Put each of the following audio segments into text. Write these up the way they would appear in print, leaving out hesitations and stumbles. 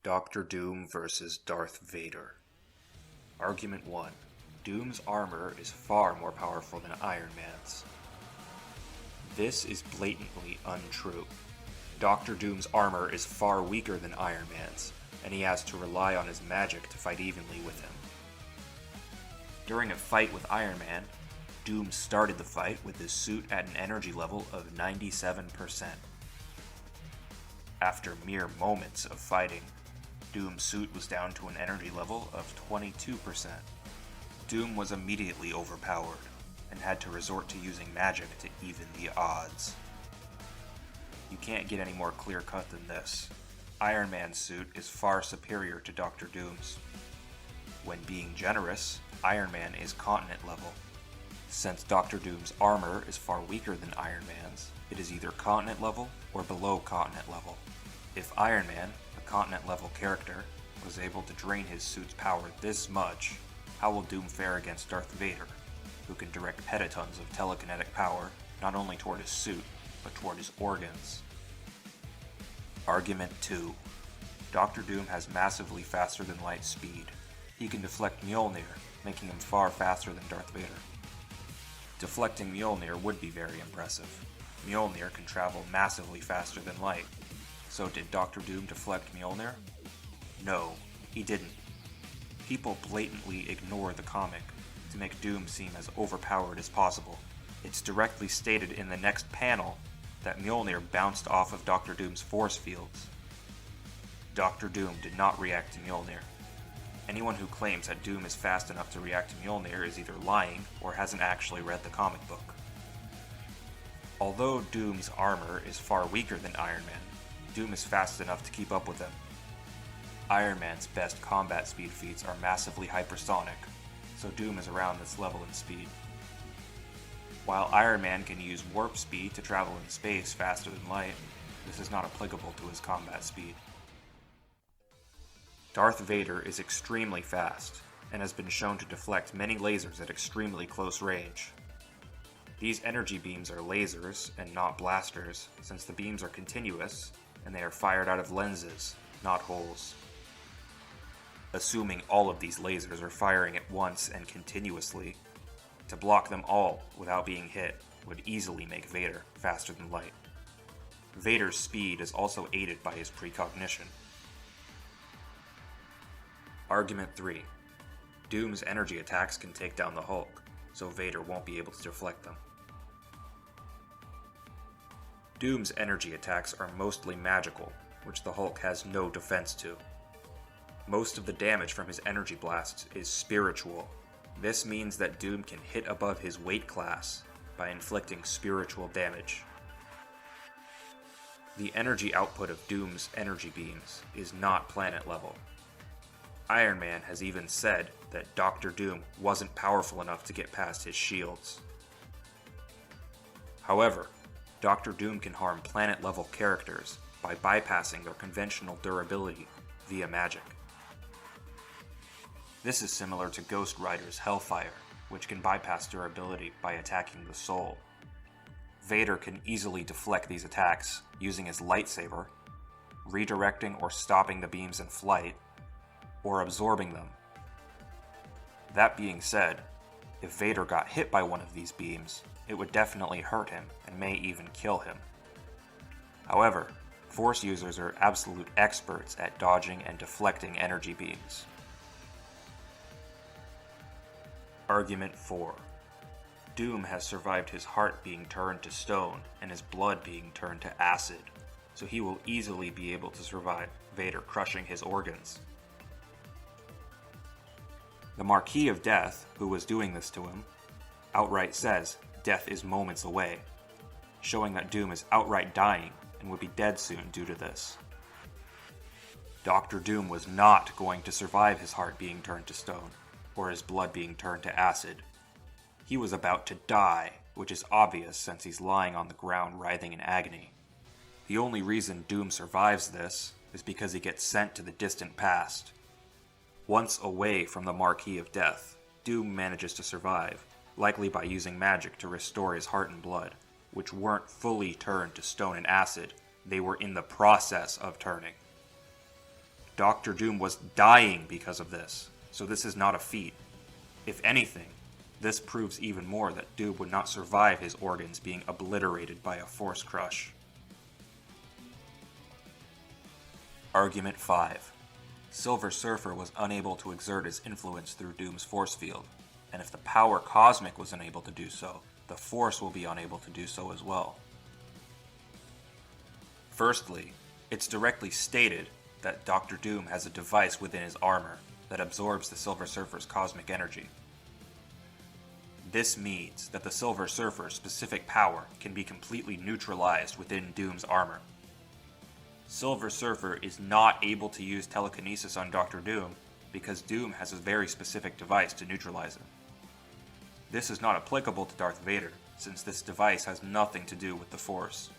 Doctor Doom versus Darth Vader. Argument 1. Doom's armor is far more powerful than Iron Man's. This is blatantly untrue. Doctor Doom's armor is far weaker than Iron Man's, and he has to rely on his magic to fight evenly with him. During a fight with Iron Man, Doom started the fight with his suit at an energy level of 97%. After mere moments of fighting, Doom's suit was down to an energy level of 22%. Doom was immediately overpowered, and had to resort to using magic to even the odds. You can't get any more clear-cut than this. Iron Man's suit is far superior to Doctor Doom's. When being generous, Iron Man is continent level. Since Doctor Doom's armor is far weaker than Iron Man's, it is either continent level or below continent level. If Iron Man, a continent level character, was able to drain his suit's power this much, how will Doom fare against Darth Vader, who can direct petatons of telekinetic power not only toward his suit, but toward his organs? Argument 2. Doctor Doom has massively faster than light speed. He can deflect Mjolnir, making him far faster than Darth Vader. Deflecting Mjolnir would be very impressive. Mjolnir can travel massively faster than light. So did Doctor Doom deflect Mjolnir? No, he didn't. People blatantly ignore the comic to make Doom seem as overpowered as possible. It's directly stated in the next panel that Mjolnir bounced off of Doctor Doom's force fields. Doctor Doom did not react to Mjolnir. Anyone who claims that Doom is fast enough to react to Mjolnir is either lying or hasn't actually read the comic book. Although Doom's armor is far weaker than Iron Man, Doom is fast enough to keep up with him. Iron Man's best combat speed feats are massively hypersonic, so Doom is around this level in speed. While Iron Man can use warp speed to travel in space faster than light, this is not applicable to his combat speed. Darth Vader is extremely fast, and has been shown to deflect many lasers at extremely close range. These energy beams are lasers and not blasters, since the beams are continuous and they are fired out of lenses, not holes. Assuming all of these lasers are firing at once and continuously, to block them all without being hit would easily make Vader faster than light. Vader's speed is also aided by his precognition. Argument 3. Doom's energy attacks can take down the Hulk, so Vader won't be able to deflect them. Doom's energy attacks are mostly magical, which the Hulk has no defense to. Most of the damage from his energy blasts is spiritual. This means that Doom can hit above his weight class by inflicting spiritual damage. The energy output of Doom's energy beams is not planet level. Iron Man has even said that Doctor Doom wasn't powerful enough to get past his shields. However, Doctor Doom can harm planet-level characters by bypassing their conventional durability via magic. This is similar to Ghost Rider's Hellfire, which can bypass durability by attacking the soul. Vader can easily deflect these attacks using his lightsaber, redirecting or stopping the beams in flight, or absorbing them. That being said, if Vader got hit by one of these beams, it would definitely hurt him and may even kill him. However, Force users are absolute experts at dodging and deflecting energy beams. Argument 4. Doom has survived his heart being turned to stone and his blood being turned to acid, so he will easily be able to survive Vader crushing his organs. The Marquis of Death, who was doing this to him, outright says death is moments away, showing that Doom is outright dying and would be dead soon due to this. Doctor Doom was not going to survive his heart being turned to stone, or his blood being turned to acid. He was about to die, which is obvious since he's lying on the ground writhing in agony. The only reason Doom survives this is because he gets sent to the distant past. Once away from the Marquis of Death, Doom manages to survive, likely by using magic to restore his heart and blood, which weren't fully turned to stone and acid, they were in the process of turning. Doctor Doom was dying because of this, so this is not a feat. If anything, this proves even more that Doom would not survive his organs being obliterated by a force crush. Argument 5. Silver Surfer was unable to exert his influence through Doom's force field, and if the power cosmic was unable to do so, the Force will be unable to do so as well. Firstly, it's directly stated that Doctor Doom has a device within his armor that absorbs the Silver Surfer's cosmic energy. This means that the Silver Surfer's specific power can be completely neutralized within Doom's armor. Silver Surfer is not able to use telekinesis on Doctor Doom because Doom has a very specific device to neutralize him. This is not applicable to Darth Vader, since this device has nothing to do with the Force.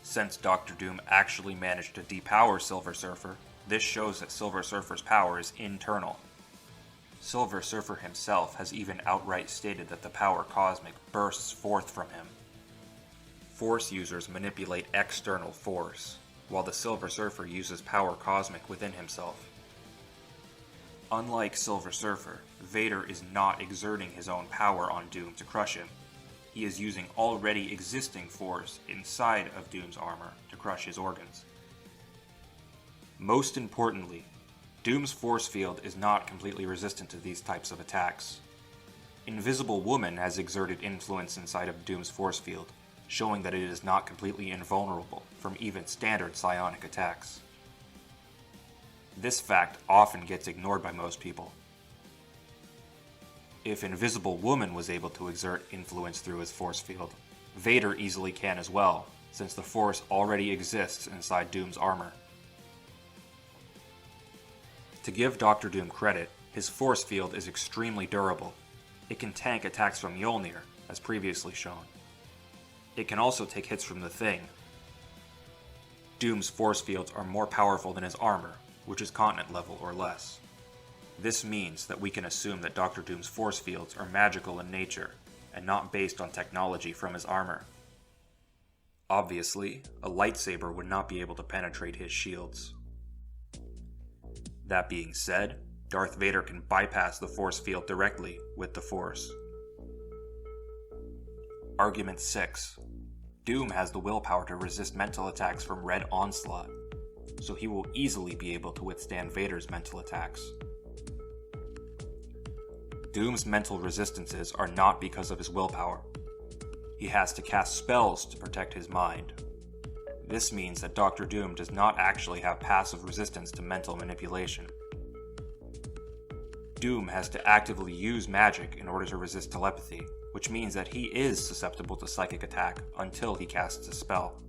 Since Doctor Doom actually managed to depower Silver Surfer, this shows that Silver Surfer's power is internal. Silver Surfer himself has even outright stated that the power cosmic bursts forth from him. Force users manipulate external force, while the Silver Surfer uses power cosmic within himself. Unlike Silver Surfer, Vader is not exerting his own power on Doom to crush him. He is using already existing force inside of Doom's armor to crush his organs. Most importantly, Doom's force field is not completely resistant to these types of attacks. Invisible Woman has exerted influence inside of Doom's force field, showing that it is not completely invulnerable from even standard psionic attacks. This fact often gets ignored by most people. If Invisible Woman was able to exert influence through his force field, Vader easily can as well, since the Force already exists inside Doom's armor. To give Doctor Doom credit, his force field is extremely durable. It can tank attacks from Mjolnir, as previously shown. It can also take hits from the Thing. Doom's force fields are more powerful than his armor, which is continent level or less. This means that we can assume that Doctor Doom's force fields are magical in nature, and not based on technology from his armor. Obviously, a lightsaber would not be able to penetrate his shields. That being said, Darth Vader can bypass the force field directly with the Force. Argument 6. Doom has the willpower to resist mental attacks from Red Onslaught, so he will easily be able to withstand Vader's mental attacks. Doom's mental resistances are not because of his willpower. He has to cast spells to protect his mind. This means that Doctor Doom does not actually have passive resistance to mental manipulation. Doom has to actively use magic in order to resist telepathy, which means that he is susceptible to psychic attack until he casts a spell.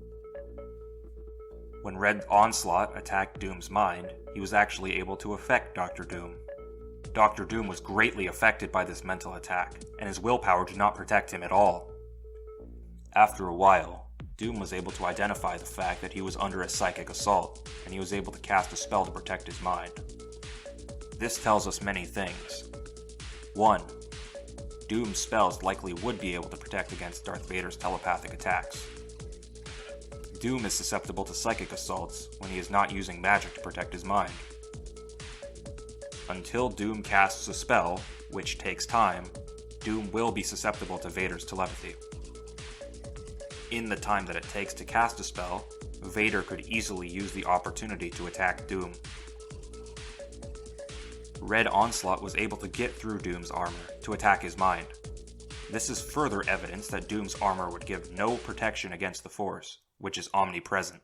When Red Onslaught attacked Doom's mind, he was actually able to affect Doctor Doom. Doctor Doom was greatly affected by this mental attack, and his willpower did not protect him at all. After a while, Doom was able to identify the fact that he was under a psychic assault, and he was able to cast a spell to protect his mind. This tells us many things. 1. Doom's spells likely would be able to protect against Darth Vader's telepathic attacks. Doom is susceptible to psychic assaults when he is not using magic to protect his mind. Until Doom casts a spell, which takes time, Doom will be susceptible to Vader's telepathy. In the time that it takes to cast a spell, Vader could easily use the opportunity to attack Doom. Red Onslaught was able to get through Doom's armor to attack his mind. This is further evidence that Doom's armor would give no protection against the Force, which is omnipresent.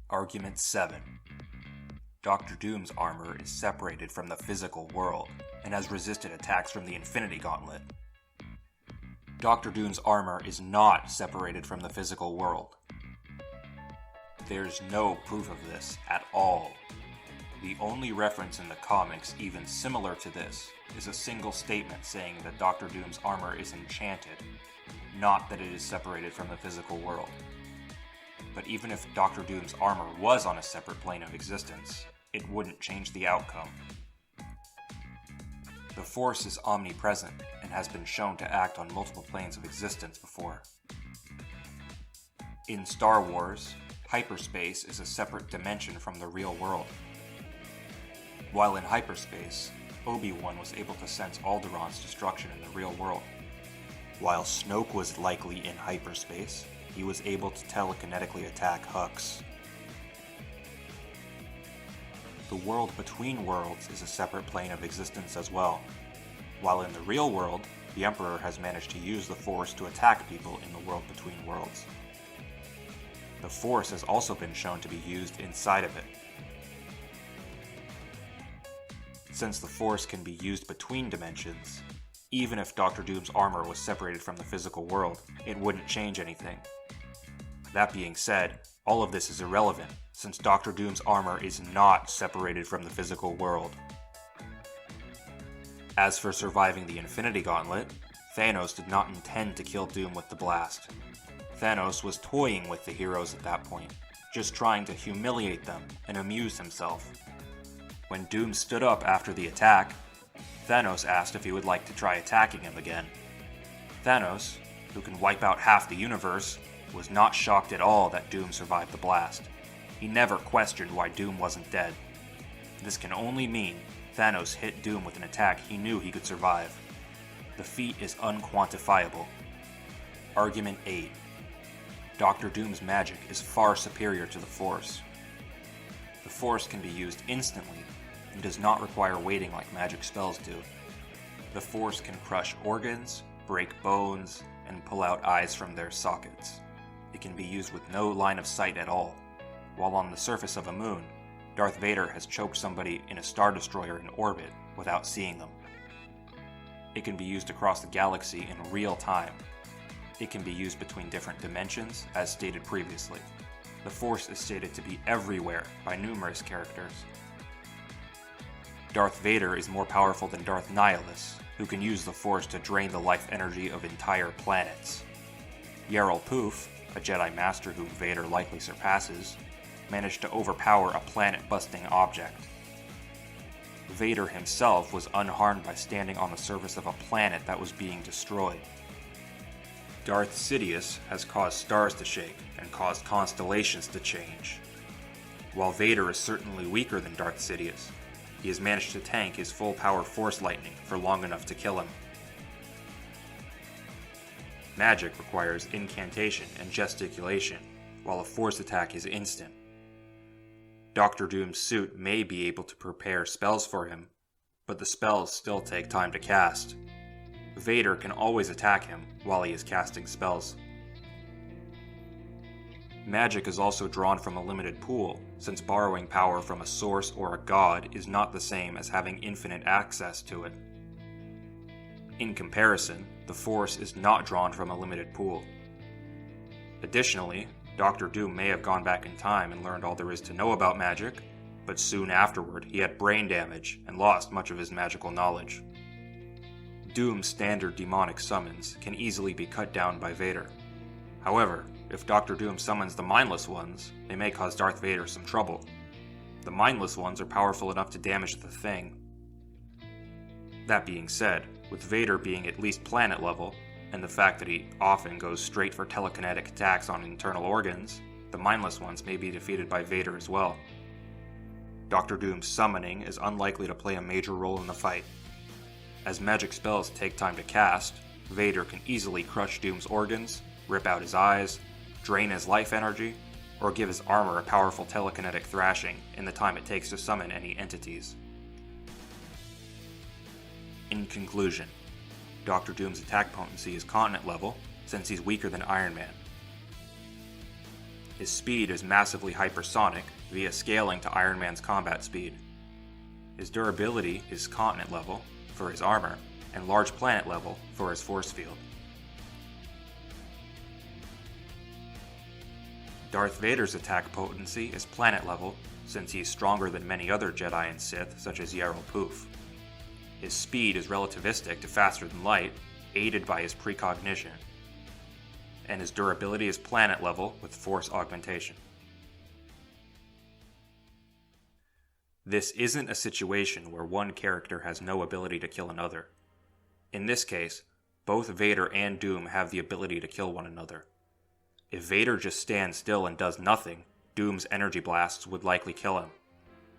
Argument 7. Doctor Doom's armor is separated from the physical world, and has resisted attacks from the Infinity Gauntlet. Doctor Doom's armor is not separated from the physical world. There's no proof of this at all. The only reference in the comics even similar to this is a single statement saying that Doctor Doom's armor is enchanted, not that it is separated from the physical world. But even if Doctor Doom's armor was on a separate plane of existence, it wouldn't change the outcome. The Force is omnipresent and has been shown to act on multiple planes of existence before. In Star Wars, hyperspace is a separate dimension from the real world. While in hyperspace, Obi-Wan was able to sense Alderaan's destruction in the real world. While Snoke was likely in hyperspace, he was able to telekinetically attack Hux. The world between worlds is a separate plane of existence as well. While in the real world, the Emperor has managed to use the Force to attack people in the world between worlds. The Force has also been shown to be used inside of it. Since the Force can be used between dimensions, even if Doctor Doom's armor was separated from the physical world, it wouldn't change anything. That being said, all of this is irrelevant, since Doctor Doom's armor is not separated from the physical world. As for surviving the Infinity Gauntlet, Thanos did not intend to kill Doom with the blast. Thanos was toying with the heroes at that point, just trying to humiliate them and amuse himself. When Doom stood up after the attack, Thanos asked if he would like to try attacking him again. Thanos, who can wipe out half the universe, was not shocked at all that Doom survived the blast. He never questioned why Doom wasn't dead. This can only mean Thanos hit Doom with an attack he knew he could survive. The feat is unquantifiable. Argument 8. Doctor Doom's magic is far superior to the Force. The Force can be used instantly and does not require waiting like magic spells do. The Force can crush organs, break bones, and pull out eyes from their sockets. It can be used with no line of sight at all. While on the surface of a moon, Darth Vader has choked somebody in a Star Destroyer in orbit without seeing them. It can be used across the galaxy in real time. It can be used between different dimensions, as stated previously. The Force is stated to be everywhere by numerous characters. Darth Vader is more powerful than Darth Nihilus, who can use the Force to drain the life energy of entire planets. Yarael Poof, a Jedi Master whom Vader likely surpasses, managed to overpower a planet-busting object. Vader himself was unharmed by standing on the surface of a planet that was being destroyed. Darth Sidious has caused stars to shake and caused constellations to change. While Vader is certainly weaker than Darth Sidious, he has managed to tank his full-power Force lightning for long enough to kill him. Magic requires incantation and gesticulation, while a Force attack is instant. Doctor Doom's suit may be able to prepare spells for him, but the spells still take time to cast. Vader can always attack him while he is casting spells. Magic is also drawn from a limited pool, since borrowing power from a source or a god is not the same as having infinite access to it. In comparison, the Force is not drawn from a limited pool. Additionally, Doctor Doom may have gone back in time and learned all there is to know about magic, but soon afterward he had brain damage and lost much of his magical knowledge. Doom's standard demonic summons can easily be cut down by Vader. However, if Doctor Doom summons the Mindless Ones, they may cause Darth Vader some trouble. The Mindless Ones are powerful enough to damage the Thing. That being said, with Vader being at least planet level, and the fact that he often goes straight for telekinetic attacks on internal organs, the Mindless Ones may be defeated by Vader as well. Doctor Doom's summoning is unlikely to play a major role in the fight. As magic spells take time to cast, Vader can easily crush Doom's organs, rip out his eyes, drain his life energy, or give his armor a powerful telekinetic thrashing in the time it takes to summon any entities. In conclusion, Doctor Doom's attack potency is continent level, since he's weaker than Iron Man. His speed is massively hypersonic via scaling to Iron Man's combat speed. His durability is continent level for his armor, and large planet level for his force field. Darth Vader's attack potency is planet level, since he's stronger than many other Jedi and Sith, such as Yarael Poof. His speed is relativistic to faster than light, aided by his precognition. And his durability is planet level with force augmentation. This isn't a situation where one character has no ability to kill another. In this case, both Vader and Doom have the ability to kill one another. If Vader just stands still and does nothing, Doom's energy blasts would likely kill him.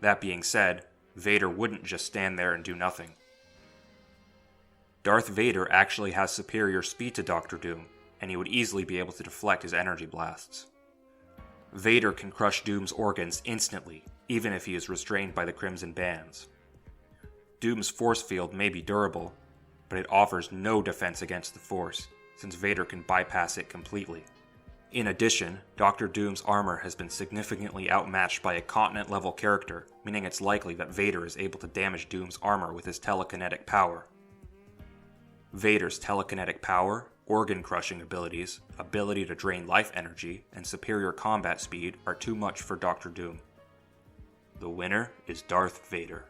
That being said, Vader wouldn't just stand there and do nothing. Darth Vader actually has superior speed to Doctor Doom, and he would easily be able to deflect his energy blasts. Vader can crush Doom's organs instantly, even if he is restrained by the Crimson Bands. Doom's force field may be durable, but it offers no defense against the Force, since Vader can bypass it completely. In addition, Doctor Doom's armor has been significantly outmatched by a continent-level character, meaning it's likely that Vader is able to damage Doom's armor with his telekinetic power. Vader's telekinetic power, organ-crushing abilities, ability to drain life energy, and superior combat speed are too much for Doctor Doom. The winner is Darth Vader.